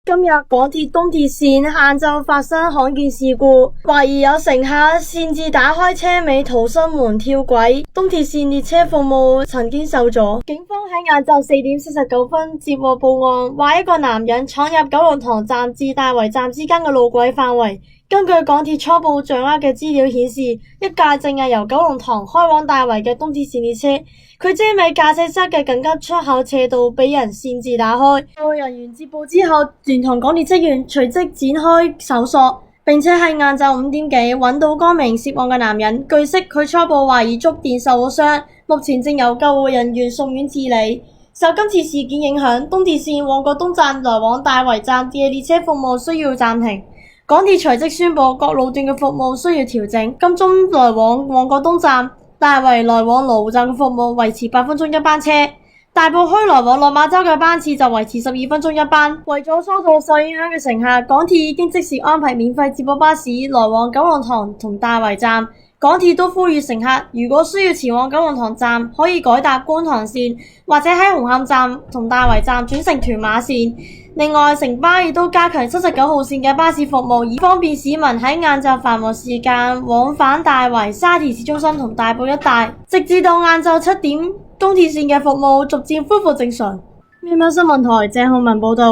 今日港鐵東鐵綫晏晝發生罕見事故，懷疑有乘客擅自打開車尾逃生門跳軌，東鐵綫列車服務曾經受阻。警方喺晏晝4點49分接獲報案，話一個男人闖入九龍塘站至大圍站之間嘅路軌範圍。根據港鐵初步掌握嘅資料顯示，一架正係由九龍塘開往大圍嘅東鐵綫列車，佢車尾駕駛室嘅緊急出口斜道俾人擅自打開。救護人員接報之後，聯同港鐵職員隨即展開搜索，並且喺晏晝5點幾揾到該名涉案嘅男人。據悉，佢初步懷疑觸電受咗傷，目前正由救護人員送院治理。受今次事件影響，東鐵綫旺角東站來往大圍站嘅列車服務需要暫停。港鐵隨即宣布各路段嘅服務需要調整，金鐘來往旺角東站、大圍來往羅湖站嘅服務維持8分鐘一班車，大埔墟來往落馬洲嘅班次就維持12分鐘一班。為咗疏導受影響嘅乘客，港鐵已經即時安排免費接駁巴士來往九龍塘同大圍站。港鐵都呼籲乘客，如果需要前往九龍塘站，可以改搭觀塘綫，或者喺紅磡站同大圍站轉乘屯馬綫。另外，城巴亦都加強79號綫嘅巴士服務，以方便市民喺晏晝繁忙時間往返大圍、沙田市中心同大埔一帶。直至到晏晝7點，東鐵綫嘅服務逐漸恢復正常。喵喵新聞台鄭浩文報道。